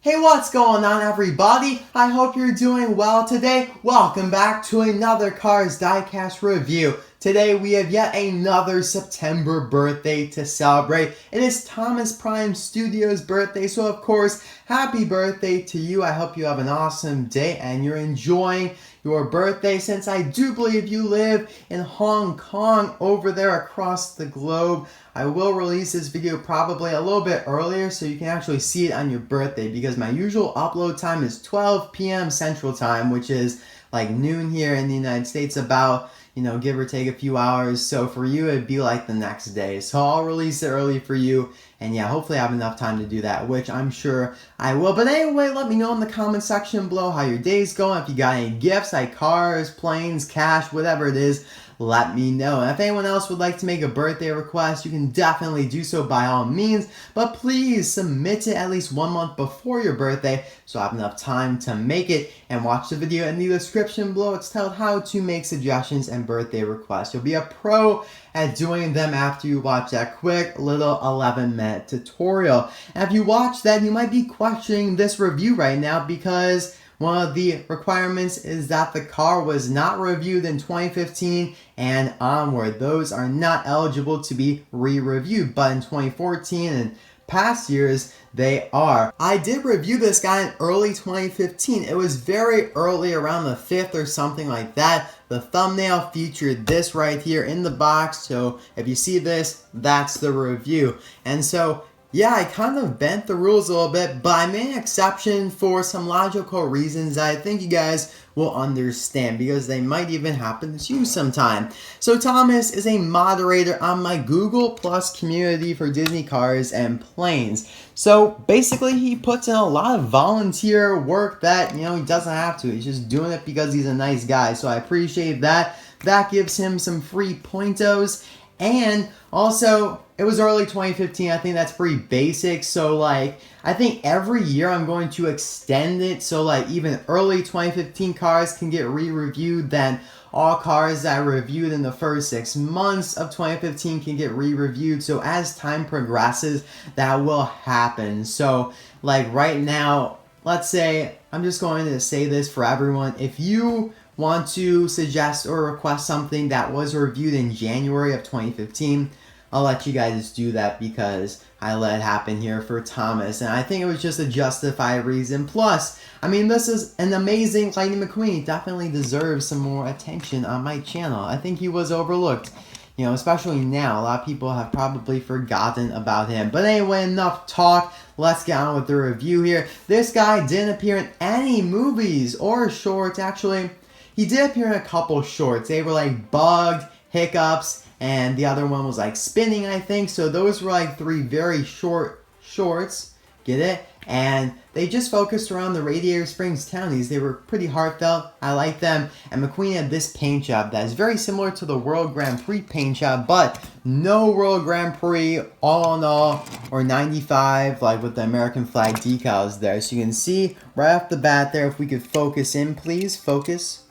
Hey, what's going on, everybody? I hope you're doing well today. Welcome back to another Cars Diecast review. Today we have yet another September birthday to celebrate. It is Thomas Prime Studios' birthday, so of course, happy birthday to you. I hope you have an awesome day and you're enjoying your birthday, since I do believe you live in Hong Kong over there across the globe. I will release this video probably a little bit earlier so you can actually see it on your birthday, because my usual upload time is 12 p.m. Central Time, which is like noon here in the United States, about, give or take a few hours. So for you, it'd be like the next day. So I'll release it early for you. And yeah, hopefully I have enough time to do that, which I'm sure I will. But anyway, let me know in the comment section below how your day's going. If you got any gifts like cars, planes, cash, whatever it is, let me know. And if anyone else would like to make a birthday request, you can definitely do so by all means. But please submit it at least 1 month before your birthday so I have enough time to make it. And watch the video in the description below. It's titled How to Make Suggestions and Birthday Requests. You'll be a pro at doing them after you watch that quick little 11-minute tutorial. And if you watch that, you might be questioning this review right now, because one of the requirements is that the car was not reviewed in 2015 and onward. Those are not eligible to be re-reviewed, but in 2014 and past years, they are. I did review this guy in early 2015. It was very early, around the 5th or something like that. The thumbnail featured this right here in the box, so if you see this, that's the review. And so, yeah, I kind of bent the rules a little bit, but I made an exception for some logical reasons that I think you guys will understand, because they might even happen to you sometime. So Thomas is a moderator on my Google Plus community for Disney cars and planes. So basically he puts in a lot of volunteer work that, he doesn't have to. He's just doing it because he's a nice guy. So I appreciate that. That gives him some free pointos. And also, it was early 2015. I think that's pretty basic. So, I think every year I'm going to extend it. So, even early 2015 cars can get re-reviewed. Then all cars that are reviewed in the first 6 months of 2015 can get re-reviewed. So, as time progresses, that will happen. So, right now, let's say, I'm just going to say this for everyone. If you want to suggest or request something that was reviewed in January of 2015, I'll let you guys do that, because I let it happen here for Thomas. And I think it was just a justified reason. Plus, this is an amazing Lightning McQueen. He definitely deserves some more attention on my channel. I think he was overlooked, especially now. A lot of people have probably forgotten about him. But anyway, enough talk. Let's get on with the review here. This guy didn't appear in any movies or shorts. Actually, he did appear in a couple shorts. They were Bugged, Hiccups, and the other one was Spinning, I think. So those were 3 very short shorts. Get it? And they just focused around the Radiator Springs townies. They were pretty heartfelt. I like them. And McQueen had this paint job that is very similar to the World Grand Prix paint job, but no World Grand Prix all in all, or 95, with the American flag decals there. So you can see right off the bat there, if we could focus in, please, focus.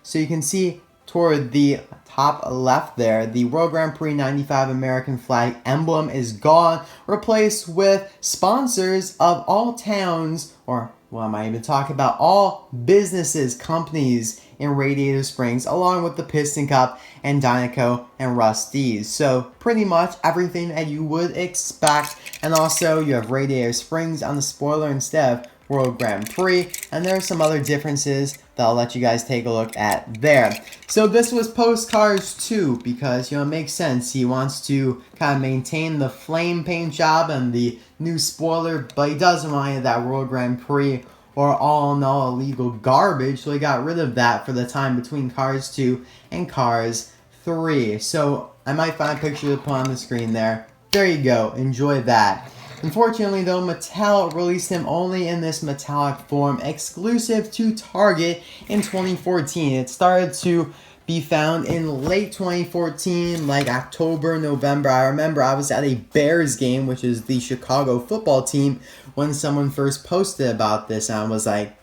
So you can see toward the top left there, the World Grand Prix 95 American flag emblem is gone, replaced with sponsors of all towns, or what am I even talking about, all businesses, companies in Radiator Springs, along with the Piston Cup and Dynaco and Rust-eze. So pretty much everything that you would expect. And also you have Radiator Springs on the spoiler instead of World Grand Prix, and there are some other differences that I'll let you guys take a look at there. So this was post Cars 2, because it makes sense. He wants to kind of maintain the flame paint job and the new spoiler, but he doesn't want that World Grand Prix or all in all illegal garbage, so he got rid of that for the time between Cars 2 and Cars 3. So I might find a picture to put on the screen there. There you go, enjoy that. Unfortunately though, Mattel released him only in this metallic form, exclusive to Target in 2014. It started to be found in late 2014, October, November. I remember I was at a Bears game, which is the Chicago football team, when someone first posted about this, and I was like,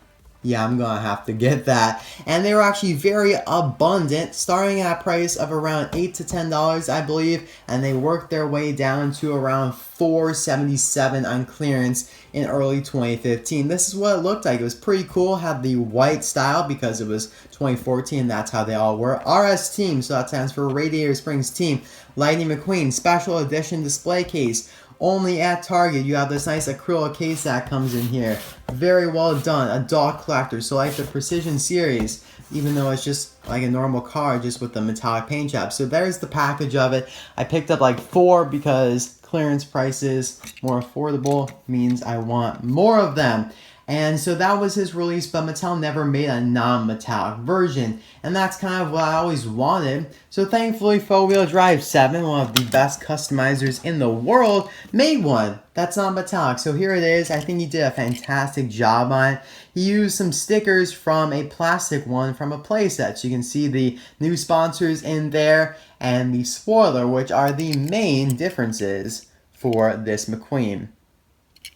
Yeah, I'm gonna have to get that. And they were actually very abundant, starting at a price of around $8 to $10, I believe, and they worked their way down to around $4.77 on clearance in early 2015. This is what it looked like. It was pretty cool. Had the white style because it was 2014. That's how they all were. RS Team, so that stands for Radiator Springs Team. Lightning McQueen Special Edition display case. Only at Target. You have this nice acrylic case that comes in here. Very well done. A dog collector. So like the Precision series, even though it's just like a normal car, just with the metallic paint job. So there's the package of it. I picked up like 4 because clearance prices, more affordable, means I want more of them. And so that was his release, but Mattel never made a non-metallic version. And that's kind of what I always wanted. So thankfully, 4-Wheel Drive 7, one of the best customizers in the world, made one that's not metallic. So here it is. I think he did a fantastic job on it. He used some stickers from a plastic one from a playset. So you can see the new sponsors in there and the spoiler, which are the main differences for this McQueen.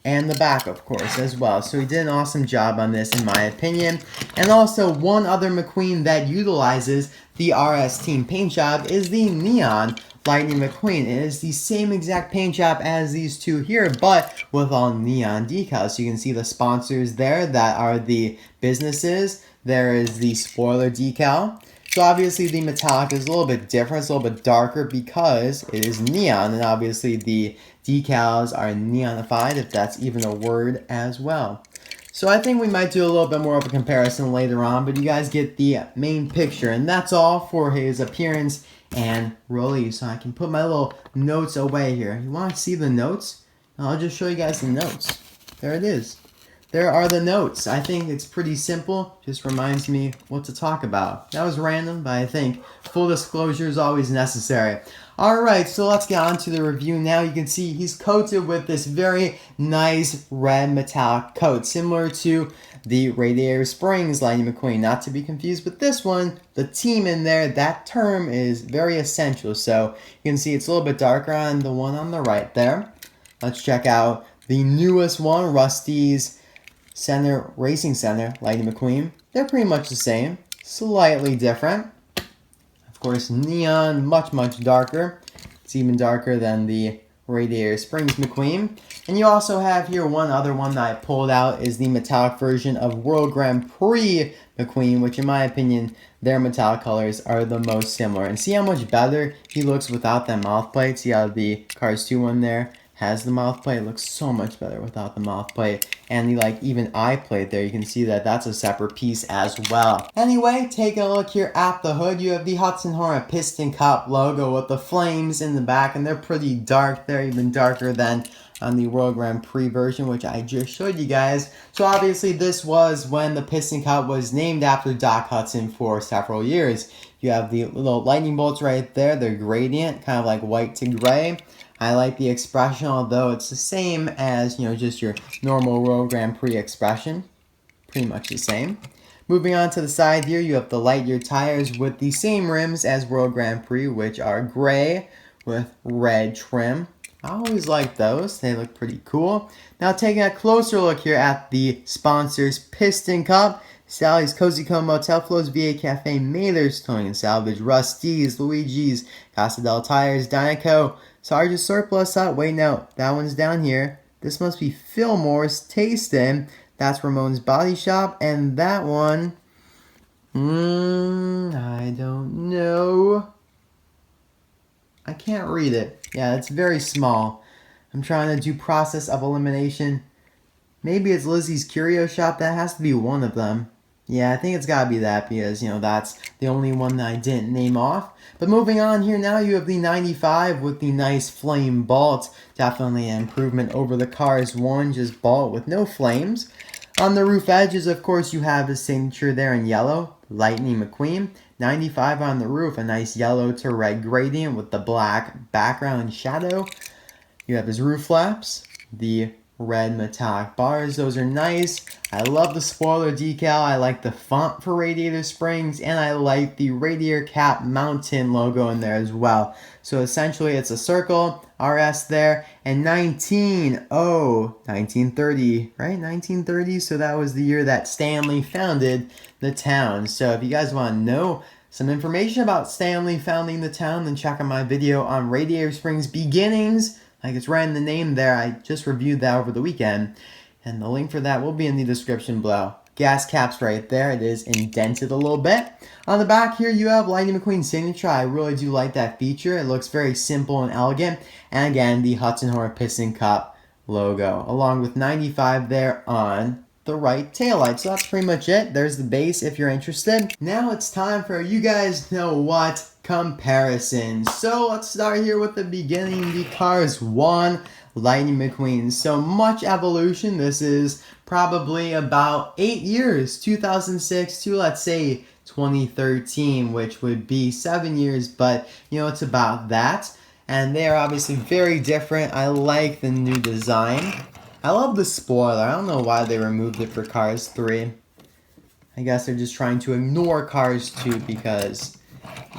And the back, of course, as well. So he did an awesome job on this, in my opinion. And also, one other McQueen that utilizes the RS Team paint job is the Neon Lightning McQueen. It is the same exact paint job as these two here, but with all neon decals. So you can see the sponsors there that are the businesses. There is the spoiler decal. So obviously the metallic is a little bit different. It's a little bit darker because it is neon. And obviously the decals are neonified, if that's even a word as well. So I think we might do a little bit more of a comparison later on, but you guys get the main picture. And that's all for his appearance and release. So I can put my little notes away here. You want to see the notes? I'll just show you guys the notes. There it is. There are the notes. I think it's pretty simple. Just reminds me what to talk about. That was random, but I think full disclosure is always necessary. Alright, so let's get on to the review now. You can see he's coated with this very nice red metallic coat, similar to the Radiator Springs Lightning McQueen. Not to be confused with this one. The team in there, that term is very essential. So you can see it's a little bit darker on the one on the right there. Let's check out the newest one, Rust-eze Racing Center Lightning McQueen. They're pretty much the same, slightly different. Of course, neon, much darker. It's even darker than the Radiator Springs McQueen. And you also have here one other one that I pulled out is the metallic version of World Grand Prix McQueen, which in my opinion, their metallic colors are the most similar. And see how much better he looks without that mouth plate. See how the Cars 2 one there has the mouth plate. It looks so much better without the mouth plate. And the even eye plate there, you can see that that's a separate piece as well. Anyway, taking a look here at the hood, you have the Hudson Hornet Piston Cup logo with the flames in the back, and they're pretty dark. They're even darker than on the World Grand Prix version, which I just showed you guys. So obviously this was when the Piston Cup was named after Doc Hudson for several years. You have the little lightning bolts right there. They're gradient, kind of like white to gray. I like the expression, although it's the same as, just your normal World Grand Prix expression. Pretty much the same. Moving on to the side here, you have the Lightyear tires with the same rims as World Grand Prix, which are gray with red trim. I always like those. They look pretty cool. Now taking a closer look here at the sponsors, Piston Cup, Sally's Cozy Cone Motel, Flo's VA Cafe, Mather's Towing and Salvage, Rust-eze, Luigi's, Casa del Tires, Dynaco, Sarge's Surplus Hut. Wait, no, that one's down here. This must be Fillmore's Tastin'. That's Ramon's Body Shop. And that one, I don't know. I can't read it. Yeah, it's very small. I'm trying to do process of elimination. Maybe it's Lizzie's Curio Shop. That has to be one of them. Yeah, I think it's got to be that because, that's the only one that I didn't name off. But moving on here now, you have the 95 with the nice flame bolt. Definitely an improvement over the Cars 1, just bolt with no flames. On the roof edges, of course, you have his signature there in yellow, Lightning McQueen. 95 on the roof, a nice yellow to red gradient with the black background and shadow. You have his roof flaps, the red metallic bars. Those are nice. I love the spoiler decal. I like the font for Radiator Springs, and I like the Radiator Cap Mountain logo in there as well. So essentially it's a circle, RS there, and 1930, right? 1930, so that was the year that Stanley founded the town. So if you guys want to know some information about Stanley founding the town, then check out my video on Radiator Springs beginnings. Like it's right in the name there. I just reviewed that over the weekend, and the link for that will be in the description below. Gas cap's right there. It is indented a little bit. On the back here, you have Lightning McQueen's signature. I really do like that feature. It looks very simple and elegant. And again, the Hudson Horn Piston Cup logo, along with 95 there on the right taillight. So that's pretty much it. There's the base if you're interested. Now it's time for you guys know what comparisons. So let's start here with the beginning, the Cars 1 Lightning McQueen. So much evolution. This is probably about 8 years, 2006 to let's say 2013, which would be 7 years, but you know, it's about that. And they are obviously very different. I like the new design. I love the spoiler. I don't know why they removed it for Cars 3. I guess they're just trying to ignore Cars 2 because,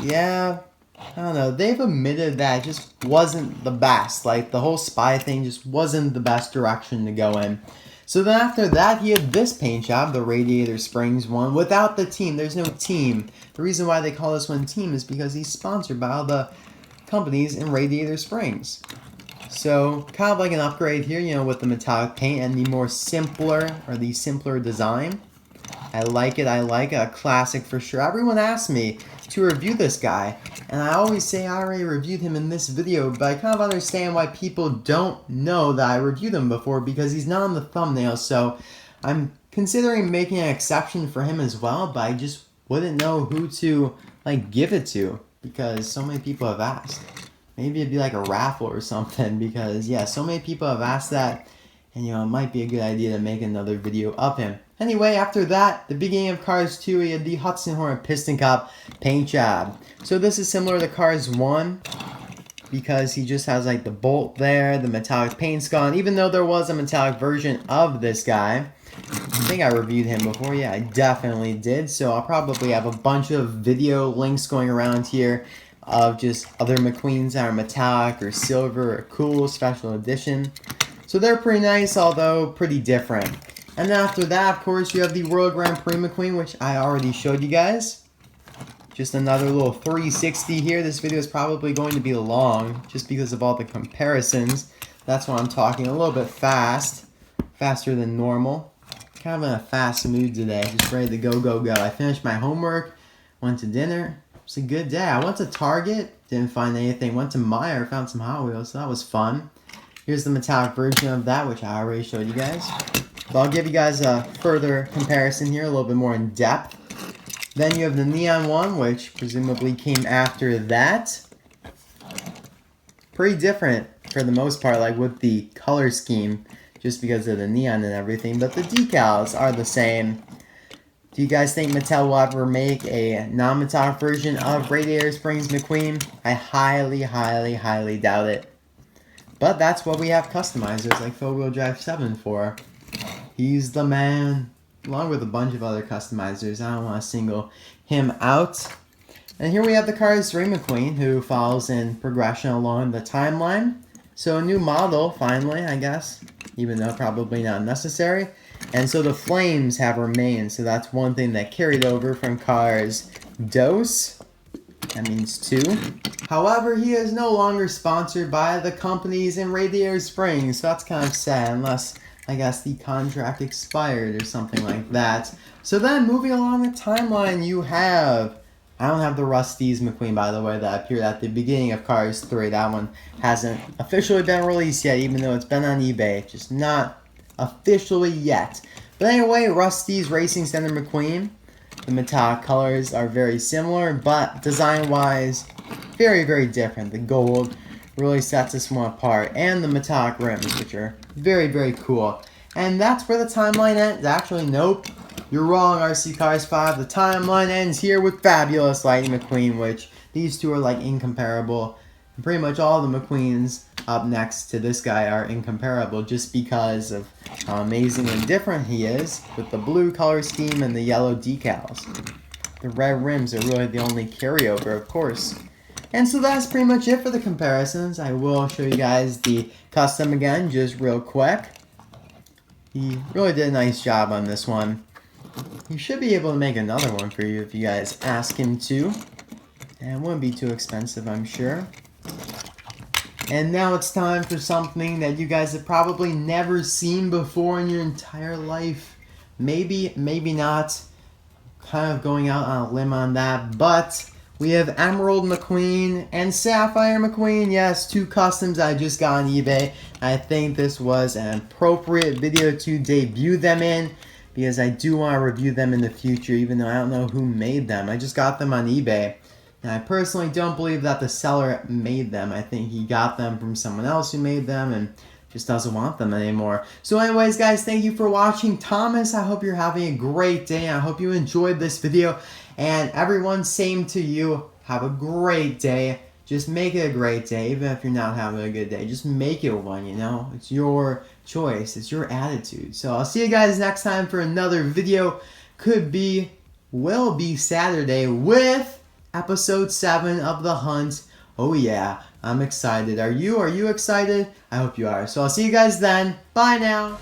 yeah, I don't know. They've admitted that it just wasn't the best. Like, the whole spy thing just wasn't the best direction to go in. So then after that, he had this paint job, the Radiator Springs one, without the team. There's no team. The reason why they call this one team is because he's sponsored by all the companies in Radiator Springs. So kind of like an upgrade here, you know, with the metallic paint and the more simpler design. I like it. I like it. A classic for sure. Everyone asks me to review this guy, and I always say I already reviewed him in this video, but I kind of understand why people don't know that I reviewed him before because he's not on the thumbnail. So I'm considering making an exception for him as well, but I just wouldn't know who to like give it to because so many people have asked. Maybe it'd be like a raffle or something because yeah, so many people have asked that, and you know, it might be a good idea to make another video of him. Anyway, after that, the beginning of Cars 2, he had the Hudson Horn Piston Cup paint job. So this is similar to Cars 1 because he just has like the bolt there, the metallic paint's gone, even though there was a metallic version of this guy. I think I reviewed him before. Yeah, I definitely did. So I'll probably have a bunch of video links going around here of just other McQueens that are metallic or silver or cool special edition. So they're pretty nice, although pretty different. And then after that, of course, you have the World Grand Prix McQueen, which I already showed you guys. Just another little 360 here. This video is probably going to be long just because of all the comparisons. That's why I'm talking a little bit fast. Faster than normal. Kind of in a fast mood today. Just ready to go, go, go. I finished my homework. Went to dinner. It was a good day. I went to Target. Didn't find anything. Went to Meijer. Found some Hot Wheels. So that was fun. Here's the metallic version of that, which I already showed you guys. But I'll give you guys a further comparison here, a little bit more in depth. Then you have the neon one, which presumably came after that. Pretty different for the most part, like with the color scheme, just because of the neon and everything. But the decals are the same. Do you guys think Mattel will ever make a non-metallic version of Radiator Springs McQueen? I highly, highly, highly doubt it. But that's what we have customizers like Four Wheel Drive 7 for. He's the man. Along with a bunch of other customizers. I don't want to single him out. And here we have the Cars 3 McQueen, who follows in progression along the timeline. So a new model, finally, I guess. Even though probably not necessary. And so the flames have remained. So that's one thing that carried over from Cars Dos. That means 2. However, he is no longer sponsored by the companies in Radiator Springs. So that's kind of sad, unless I guess the contract expired or something like that. So then, moving along the timeline, you have... I don't have the Rust-eze McQueen, by the way, that appeared at the beginning of Cars 3. That one hasn't officially been released yet, even though it's been on eBay. Just not officially yet. But anyway, Rust-eze Racing Center McQueen. The metallic colors are very similar, but design-wise, very, very different. The gold really sets this one apart, and the metallic rims, which are very, very cool. And that's where the timeline ends. Actually, nope. You're wrong, RC Cars 5. The timeline ends here with Fabulous Lightning McQueen, which these two are like incomparable. And pretty much all the McQueens up next to this guy are incomparable just because of how amazing and different he is with the blue color scheme and the yellow decals. The red rims are really the only carryover, of course. And so that's pretty much it for the comparisons. I will show you guys the custom again, just real quick. He really did a nice job on this one. He should be able to make another one for you if you guys ask him to. And it wouldn't be too expensive, I'm sure. And now it's time for something that you guys have probably never seen before in your entire life. Maybe, maybe not. Kind of going out on a limb on that, but we have Emerald McQueen and Sapphire McQueen. Yes, two customs I just got on eBay. I think this was an appropriate video to debut them in because I do want to review them in the future, even though I don't know who made them. I just got them on eBay. And I personally don't believe that the seller made them. I think he got them from someone else who made them and just doesn't want them anymore. So anyways, guys, thank you for watching. Thomas, I hope you're having a great day. I hope you enjoyed this video. And everyone, same to you. Have a great day. Just make it a great day, even if you're not having a good day. Just make it one, you know? It's your choice. It's your attitude. So I'll see you guys next time for another video. Could be, will be Saturday with episode 7 of The Hunt. Oh yeah, I'm excited. Are you excited? I hope you are. So I'll see you guys then. Bye now.